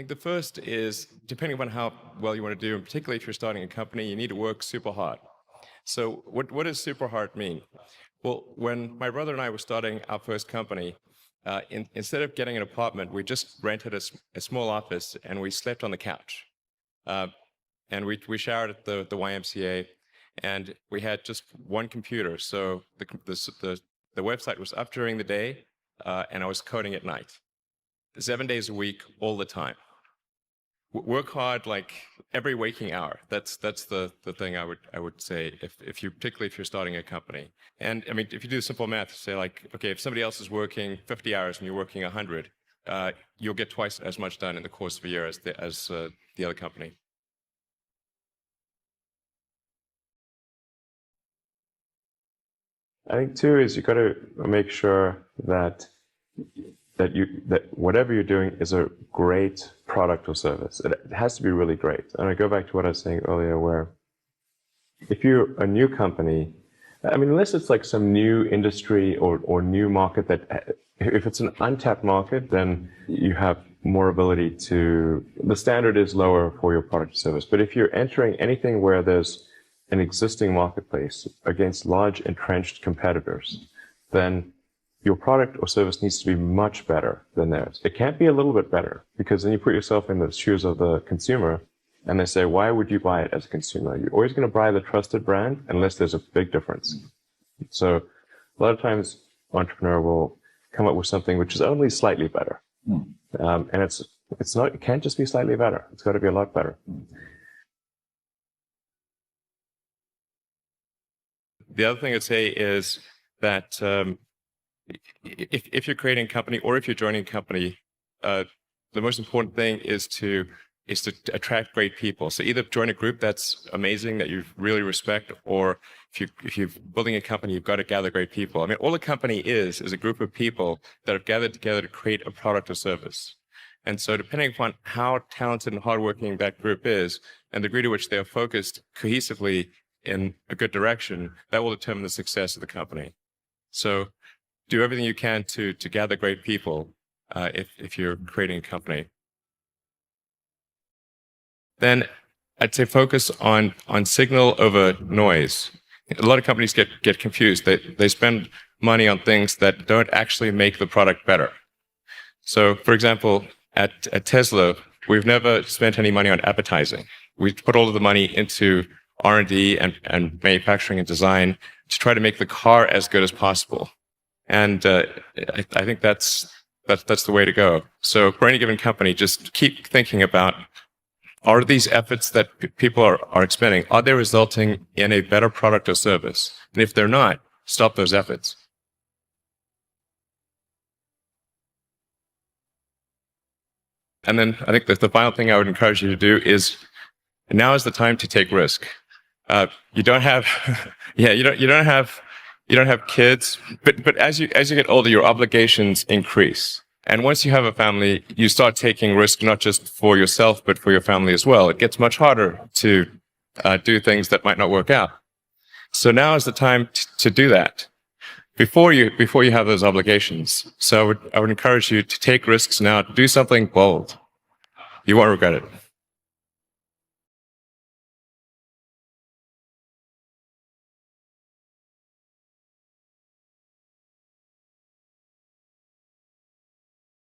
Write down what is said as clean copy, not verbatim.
think the first is, depending on how well you want to do, and particularly if you're starting a company, you need to work super hard. So what does super hard mean? Well, when my brother and I were starting our first company, instead of getting an apartment, we just rented a small office and we slept on the couch. Uh, and we showered at the YMCA, and we had just one computer. So the website was up during the day, and I was coding at night, 7 days a week, all the time. Work hard like every waking hour. That's the thing I would say if you, particularly if you're starting a company. And I mean, if you do simple math, say like, okay, if somebody else is working 50 hours and you're working 100, you'll get twice as much done in the course of a year as the other company. I think too is you got to make sure that whatever you're doing is a great product or service. It has to be really great. And I go back to what I was saying earlier, where if you're a new company, I mean, unless it's like some new industry or new market that, if it's an untapped market, then you have more ability to, the standard is lower for your product or service. But if you're entering anything where there's an existing marketplace against large entrenched competitors, then your product or service needs to be much better than theirs. It can't be a little bit better, because then you put yourself in the shoes of the consumer and they say, why would you buy it as a consumer? You're always going to buy the trusted brand unless there's a big difference. So a lot of times entrepreneur will come up with something which is only slightly better. And it can't just be slightly better. It's got to be a lot better. The other thing I'd say is that if you're creating a company or if you're joining a company, the most important thing is to attract great people. So either join a group that's amazing, that you really respect, or if you're building a company, you've got to gather great people. I mean, all a company is a group of people that have gathered together to create a product or service. And so depending upon how talented and hardworking that group is, and the degree to which they are focused cohesively in a good direction, that will determine the success of the company. So do everything you can to gather great people if you're creating a company. Then I'd say focus on signal over noise. A lot of companies get confused. They spend money on things that don't actually make the product better. So for example, at Tesla, we've never spent any money on advertising. We put all of the money into R&D and manufacturing and design to try to make the car as good as possible. And I think that's the way to go. So for any given company, just keep thinking about, are these efforts that people are expending, are they resulting in a better product or service? And if they're not, stop those efforts. And then I think that the final thing I would encourage you to do is, now is the time to take risk. You don't have, you don't have kids, but as you get older, your obligations increase. And once you have a family, you start taking risk not just for yourself, but for your family as well. It gets much harder to do things that might not work out. So now is the time to do that before you have those obligations. So I would encourage you to take risks now. Do something bold. You won't regret it.